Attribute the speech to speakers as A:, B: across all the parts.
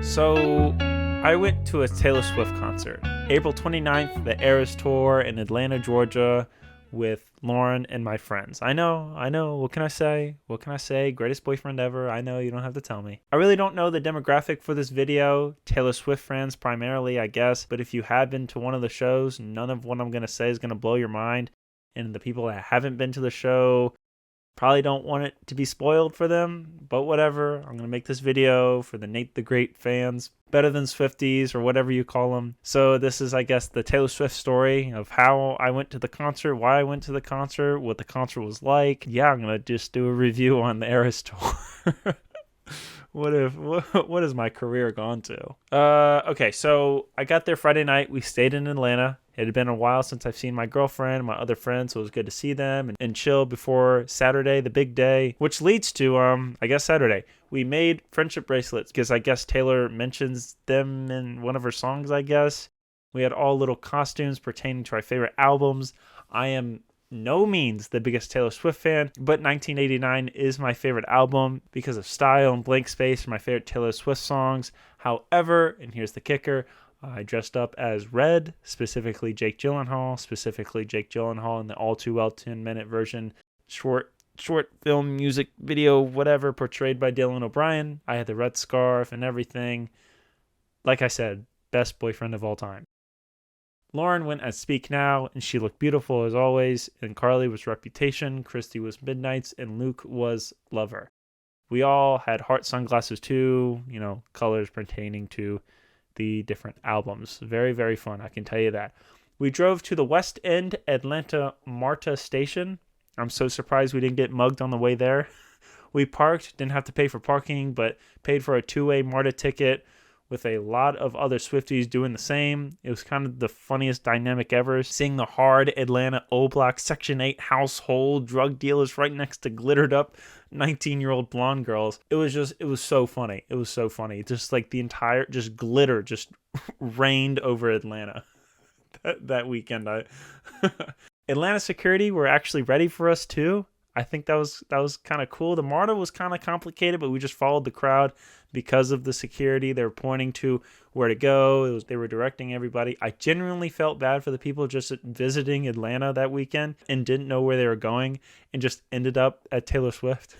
A: So, I went to a Taylor Swift concert. April 29th, the Eras Tour in Atlanta, Georgia, with Lauren and my friends. I know. What can I say? Greatest boyfriend ever. I know, you don't have to tell me. I really don't know the demographic for this video. Taylor Swift fans primarily, I guess. But if you have been to one of the shows, none of what I'm going to say is going to blow your mind. And the people that haven't been to the show probably don't want it to be spoiled for them, but whatever. I'm going to make this video for the Nate the Great fans, better than Swifties or whatever you call them. So this is, I guess, the Taylor Swift story of how I went to the concert, why I went to the concert, what the concert was like. Yeah, I'm going to just do a review on the Eras Tour. What has my career gone to? Okay, so I got there Friday night. We stayed in Atlanta. It had been a while since I've seen my girlfriend and my other friends, so it was good to see them and chill before Saturday, the big day, which leads to, I guess Saturday. We made friendship bracelets because I guess Taylor mentions them in one of her songs, I guess. We had all little costumes pertaining to our favorite albums. I am no means the biggest Taylor Swift fan, but 1989 is my favorite album because of style, and Blank Space are my favorite Taylor Swift songs. However, and here's the kicker, I dressed up as Red, specifically Jake Gyllenhaal in the all too well 10-minute version, short film, music video, whatever, portrayed by Dylan O'Brien. I had the red scarf and everything. Like I said, best boyfriend of all time. Lauren went as Speak Now, and she looked beautiful as always, and Carly was Reputation, Christy was Midnights, and Luke was Lover. We all had heart sunglasses too, colors pertaining to the different albums. Very, very fun, I can tell you that. We drove to the West End Atlanta MARTA station. I'm so surprised we didn't get mugged on the way there. We parked, didn't have to pay for parking, but paid for a two-way MARTA ticket with a lot of other Swifties doing the same. It was kind of the funniest dynamic ever, seeing the hard Atlanta O-Block Section 8 household drug dealers right next to glittered up 19-year-old blonde girls. It was so funny. It was so funny. Just like the entire, just glitter just rained over Atlanta that weekend. Atlanta security were actually ready for us too. I think that was kind of cool. The MARTA was kind of complicated, but we just followed the crowd because of the security. They were pointing to where to go. They were directing everybody. I genuinely felt bad for the people just visiting Atlanta that weekend and didn't know where they were going and just ended up at Taylor Swift.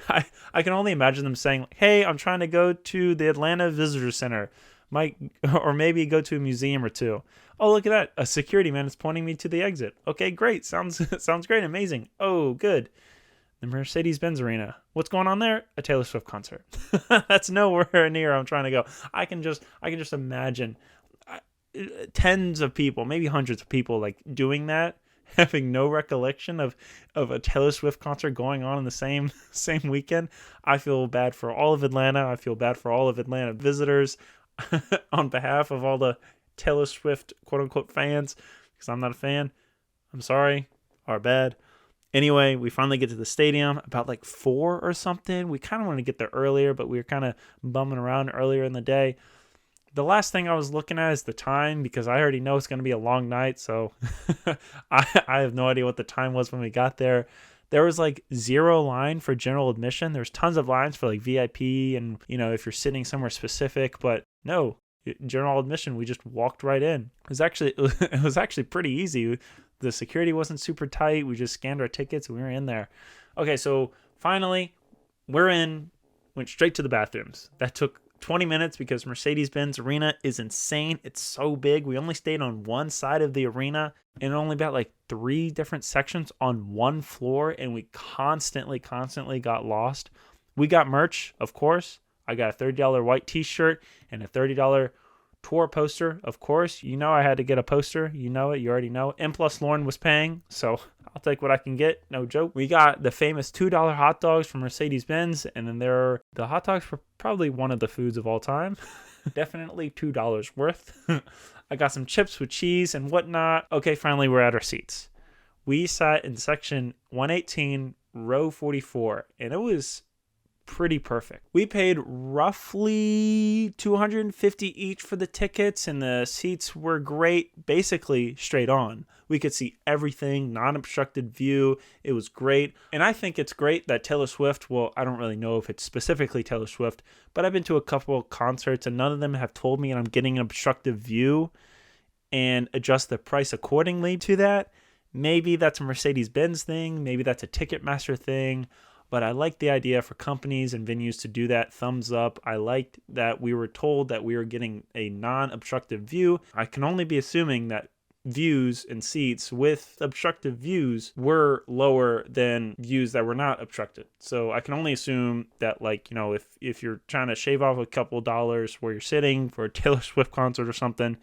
A: I can only imagine them saying, "Hey, I'm trying to go to the Atlanta Visitor Center. Or maybe go to a museum or two. Oh, look at that. A security man is pointing me to the exit. Okay, great. Sounds great. Amazing. Oh, good. The Mercedes-Benz Arena. What's going on there? A Taylor Swift concert." That's nowhere near I'm trying to go. I can just imagine tens of people, maybe hundreds of people like doing that, having no recollection of a Taylor Swift concert going on in the same weekend. I feel bad for all of Atlanta. I feel bad for all of Atlanta visitors on behalf of all the Taylor Swift quote-unquote fans, because I'm not a fan. I'm sorry. Our bad. Anyway, we finally get to the stadium about like 4 or something. We kind of wanted to get there earlier, but we were kind of bumming around earlier in the day. The last thing I was looking at is the time, because I already know it's going to be a long night, so I have no idea what the time was when we got there. There was like 0 line for general admission. There's tons of lines for like VIP and, if you're sitting somewhere specific, but no, general admission, we just walked right in. It was actually pretty easy. The security wasn't super tight. We just scanned our tickets and we were in there. Okay, so finally we're in, went straight to the bathrooms. That took 20 minutes because Mercedes-Benz Arena is insane. It's so big. We only stayed on one side of the arena and only about like 3 different sections on one floor, and we constantly got lost. We got merch, of course. I got a $30 white t-shirt and a $30 tour poster, of course. I had to get a poster. You know it. You already know. And plus Lauren was paying, so I'll take what I can get. No joke. We got the famous $2 hot dogs from Mercedes-Benz, and then the hot dogs were probably one of the foods of all time. Definitely $2 worth. I got some chips with cheese and whatnot. Okay, finally we're at our seats. We sat in section 118, row 44, and it was pretty perfect. We paid roughly $250 each for the tickets, and the seats were great, basically straight on. We could see everything, non-obstructed view. It was great. And I think it's great that Taylor Swift, well, I don't really know if it's specifically Taylor Swift, but I've been to a couple of concerts and none of them have told me I'm getting an obstructive view and adjust the price accordingly to that. Maybe that's a Mercedes-Benz thing. Maybe that's a Ticketmaster thing. But I like the idea for companies and venues to do that. Thumbs up. I liked that we were told that we were getting a non-obstructive view. I can only be assuming that views and seats with obstructive views were lower than views that were not obstructed. So I can only assume that, like, you know, if you're trying to shave off a couple dollars where you're sitting for a Taylor Swift concert or something,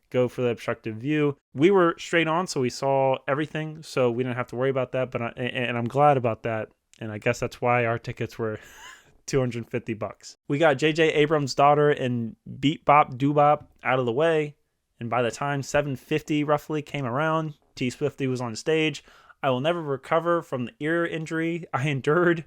A: go for the obstructive view. We were straight on, so we saw everything, so we didn't have to worry about that. But I'm glad about that. And I guess that's why our tickets were $250. We got J.J. Abrams' daughter and Beat Bop Doo Bop out of the way. And by the time 7:50 roughly came around, T Swifty was on stage. I will never recover from the ear injury I endured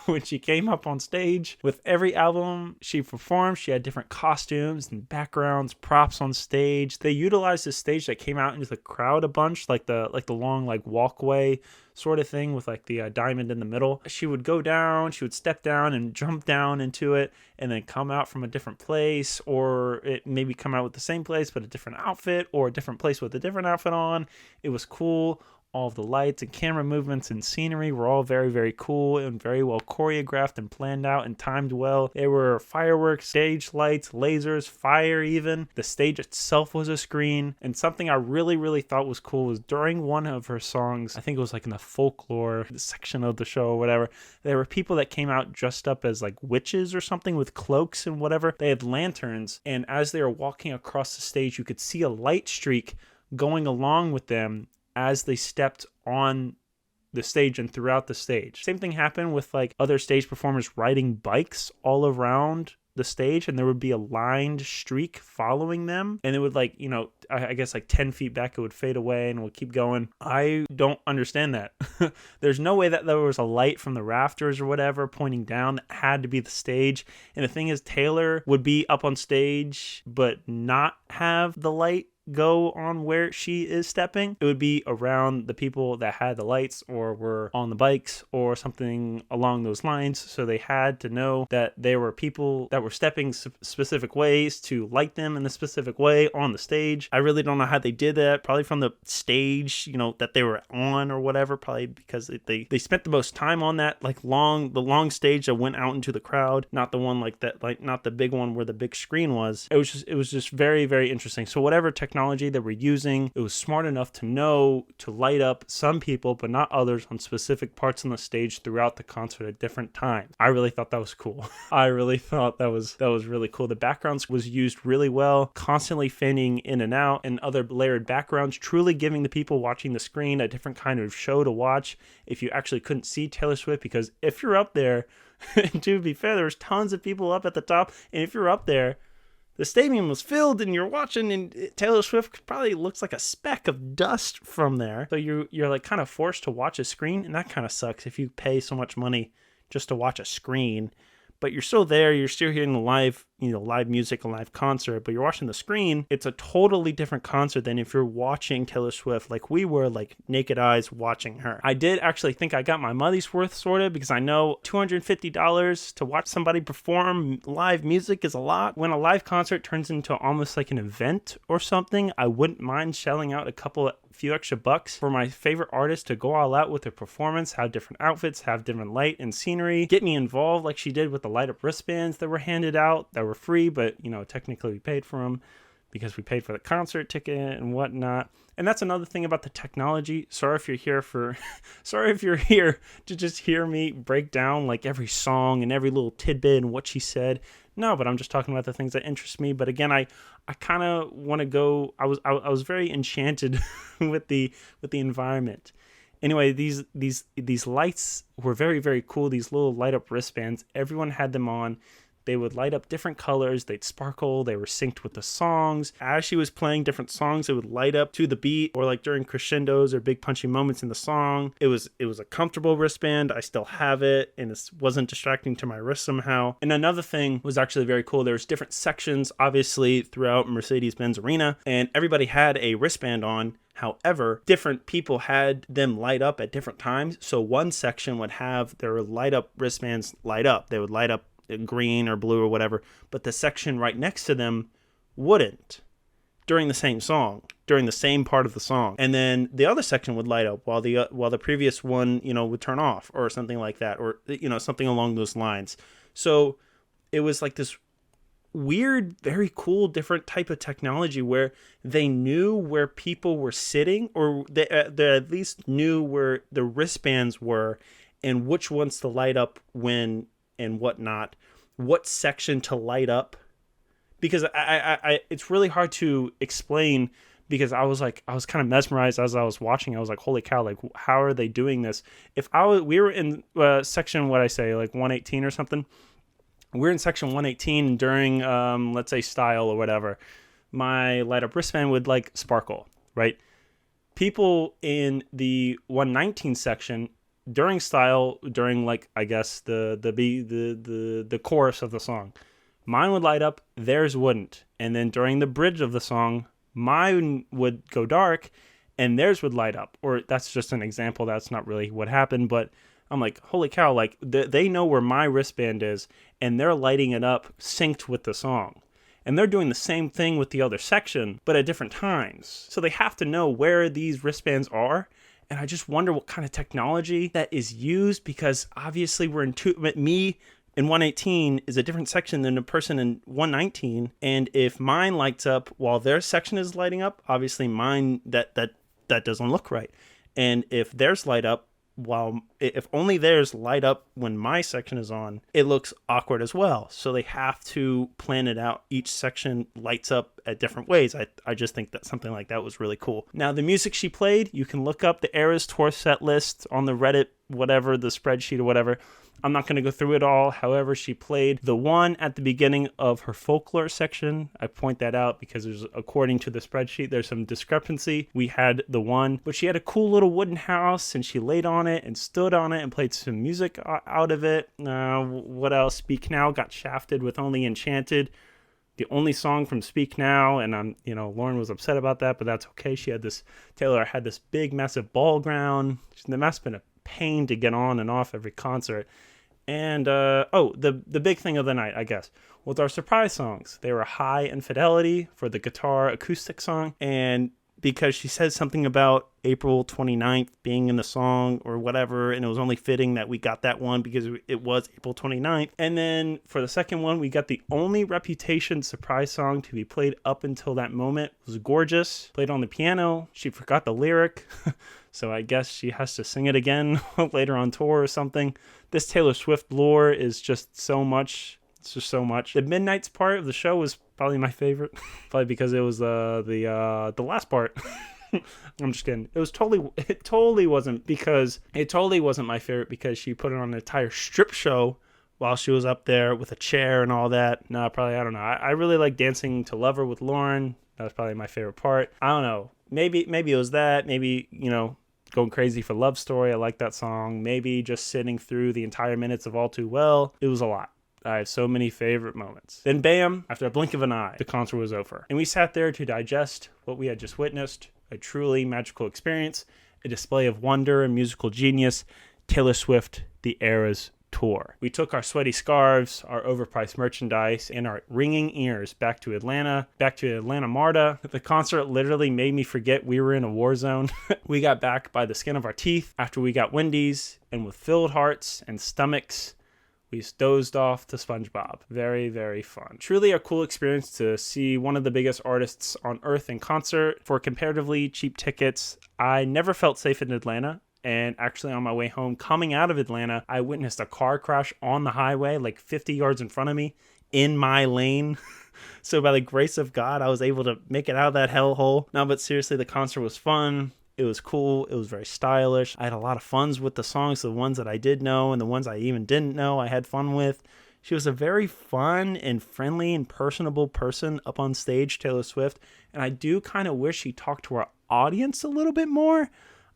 A: when she came up on stage. With every album she performed, she had different costumes and backgrounds, props on stage. They utilized the stage that came out into the crowd a bunch, like the long walkway sort of thing with the diamond in the middle. She would go down, she would step down and jump down into it and then come out from a different place, or it maybe come out with the same place but a different outfit, or a different place with a different outfit on. It was cool. All of the lights and camera movements and scenery were all very, very cool and very well choreographed and planned out and timed well. There were fireworks, stage lights, lasers, fire even. The stage itself was a screen. And something I really, really thought was cool was during one of her songs, I think it was in the folklore section of the show or whatever, there were people that came out dressed up as witches or something with cloaks and whatever. They had lanterns, and as they were walking across the stage, you could see a light streak going along with them as they stepped on the stage and throughout the stage. Same thing happened with other stage performers riding bikes all around the stage, and there would be a lined streak following them, and it would I guess 10 feet back it would fade away and would keep going. I don't understand that. There's no way that there was a light from the rafters or whatever pointing down. That had to be the stage. And the thing is, Taylor would be up on stage but not have the light go on where she is stepping. It would be around the people that had the lights or were on the bikes or something along those lines. So they had to know that there were people that were stepping specific ways to light them in a specific way on the stage. I really don't know how they did that. Probably from the stage, that they were on or whatever. Probably because they spent the most time on that the long stage that went out into the crowd, not the one not the big one where the big screen was. It was just very, very interesting. So whatever technology that we're using, it was smart enough to know to light up some people but not others on specific parts on the stage throughout the concert at different times. I really thought that was cool. I really thought that was really cool. The backgrounds was used really well, constantly fading in and out, and other layered backgrounds, truly giving the people watching the screen a different kind of show to watch if you actually couldn't see Taylor Swift. Because if you're up there, to be fair, there's tons of people up at the top, and if you're up there, the stadium was filled and you're watching, and Taylor Swift probably looks like a speck of dust from there. So you're kind of forced to watch a screen, and that kind of sucks if you pay so much money just to watch a screen. But you're still there, you're still hearing the live music, a live concert, but you're watching the screen. It's a totally different concert than if you're watching Taylor Swift like we were, naked eyes watching her. I did actually think I got my money's worth, sort of, because I know $250 to watch somebody perform live music is a lot. When a live concert turns into almost like an event or something, I wouldn't mind shelling out a few extra bucks for my favorite artist to go all out with their performance, have different outfits, have different light and scenery, get me involved like she did with the light up wristbands that were handed out that were free, but technically we paid for them because we paid for the concert ticket and whatnot. And that's another thing about the technology. Sorry if you're here to just hear me break down every song and every little tidbit and what she said. No, but I'm just talking about the things that interest me. But again, I kind of want to go. I was very enchanted with the environment. Anyway, these lights were very, very cool. These little light up wristbands. Everyone had them on. They would light up different colors. They'd sparkle. They were synced with the songs. As she was playing different songs, it would light up to the beat, or like during crescendos or big punchy moments in the song. It was a comfortable wristband. I still have it, and it wasn't distracting to my wrist somehow. And another thing was actually very cool. There's different sections, obviously, throughout Mercedes-Benz Arena, and everybody had a wristband on. However, different people had them light up at different times. So one section would have their light up wristbands light up. They would light up green or blue or whatever, but the section right next to them wouldn't during the same song, during the same part of the song. And then the other section would light up while the previous one, would turn off or something like that, or, something along those lines. So it was like this weird, very cool, different type of technology where they knew where people were sitting, or they at least knew where the wristbands were and which ones to light up when and whatnot, what section to light up. Because I it's really hard to explain, because I was kind of mesmerized as I was watching. I was like, holy cow, like, how are they doing this? We were in section, what I say, like 118 or something. We're in section 118 during, let's say, style or whatever. My light up wristband would like sparkle, right? People in the 119 section during style, during like, I guess the chorus of the song, mine would light up, theirs wouldn't. And then during the bridge of the song, mine would go dark and theirs would light up. Or that's just an example. That's not really what happened, but I'm like, holy cow, like they know where my wristband is and they're lighting it up synced with the song. And they're doing the same thing with the other section, but at different times. So they have to know where these wristbands are. And I just wonder what kind of technology that is used, because obviously me in 118 is a different section than the person in 119. And if mine lights up while their section is lighting up, obviously mine, that doesn't look right. And if theirs light up, if only theirs light up when my section is on, it looks awkward as well. So they have to plan it out. Each section lights up at different ways. I just think that something like that was really cool. Now, the music she played, you can look up the Eras Tour set list on the Reddit, whatever, the spreadsheet or whatever. I'm not going to go through it all. However, she played the one at the beginning of her folklore section. I point that out because according to the spreadsheet, there's some discrepancy. We had the one, but she had a cool little wooden house and she laid on it and stood on it and played some music out of it. What else? Speak Now got shafted with Only Enchanted, the only song from Speak Now, and Lauren was upset about that, but that's okay. Taylor had this big, massive ball ground. There must have been a pain to get on and off every concert. And the big thing of the night, I guess, was our surprise songs. They were high in fidelity for the guitar acoustic song, and because she said something about April 29th being in the song or whatever, and it was only fitting that we got that one because it was April 29th. And then for the second one, we got the only Reputation surprise song to be played up until that moment. It was Gorgeous, played on the piano. She forgot the lyric, so I guess she has to sing it again later on tour or something. This Taylor Swift lore is just so much. It's just so much. The Midnights part of the show was probably my favorite, probably because it was the last part. I'm just kidding. It totally wasn't my favorite because she put it on an entire strip show while she was up there with a chair and all that. No, probably, I don't know. I really like Dancing to Lover with Lauren. That was probably my favorite part. I don't know. Maybe it was that. Maybe, Going Crazy for Love Story. I like that song. Maybe just sitting through the entire minutes of All Too Well. It was a lot. I have so many favorite moments. Then bam, after a blink of an eye, the concert was over. And we sat there to digest what we had just witnessed. A truly magical experience. A display of wonder and musical genius. Taylor Swift, The Eras Tour. We took our sweaty scarves, our overpriced merchandise, and our ringing ears back to Atlanta MARTA. The concert literally made me forget we were in a war zone. We got back by the skin of our teeth after we got Wendy's, and with filled hearts and stomachs, we dozed off to SpongeBob. Very, very fun. Truly a cool experience to see one of the biggest artists on earth in concert for comparatively cheap tickets. I never felt safe in Atlanta. And actually on my way home, coming out of Atlanta, I witnessed a car crash on the highway, like 50 yards in front of me, in my lane. So by the grace of God, I was able to make it out of that hellhole. No, but seriously, the concert was fun. It was cool. It was very stylish. I had a lot of fun with the songs, the ones that I did know and the ones I even didn't know I had fun with. She was a very fun and friendly and personable person up on stage, Taylor Swift. And I do kind of wish she talked to our audience a little bit more.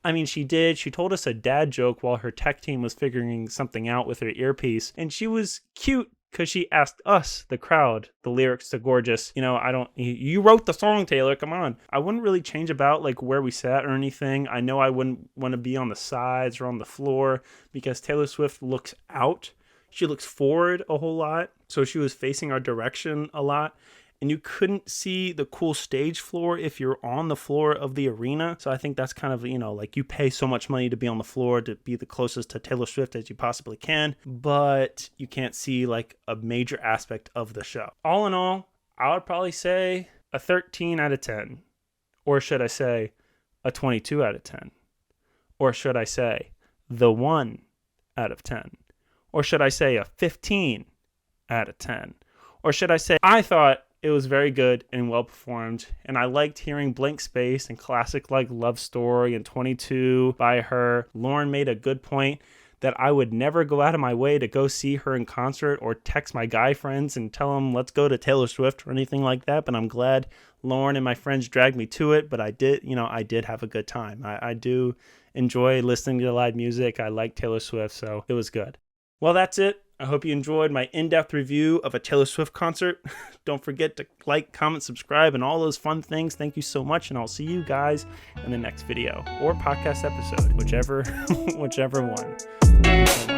A: I mean, she did. She told us a dad joke while her tech team was figuring something out with her earpiece. And she was cute because she asked us, the crowd, the lyrics to Gorgeous. You wrote the song, Taylor, come on. I wouldn't really change about like where we sat or anything. I know I wouldn't want to be on the sides or on the floor because Taylor Swift looks out. She looks forward a whole lot. So she was facing our direction a lot. And you couldn't see the cool stage floor if you're on the floor of the arena. So I think that's kind of, like you pay so much money to be on the floor to be the closest to Taylor Swift as you possibly can, but you can't see like a major aspect of the show. All in all, I would probably say a 13 out of 10. Or should I say a 22 out of 10? Or should I say the 1 out of 10? Or should I say a 15 out of 10? Or should I say I thought it was very good and well performed, and I liked hearing Blank Space and classic like Love Story and 22 by her. Lauren made a good point that I would never go out of my way to go see her in concert or text my guy friends and tell them let's go to Taylor Swift or anything like that, but I'm glad Lauren and my friends dragged me to it. But I did have a good time. I do enjoy listening to live music. I like Taylor Swift, so it was good. Well, that's it. I hope you enjoyed my in-depth review of a Taylor Swift concert. Don't forget to like, comment, subscribe, and all those fun things. Thank you so much, and I'll see you guys in the next video or podcast episode, whichever one.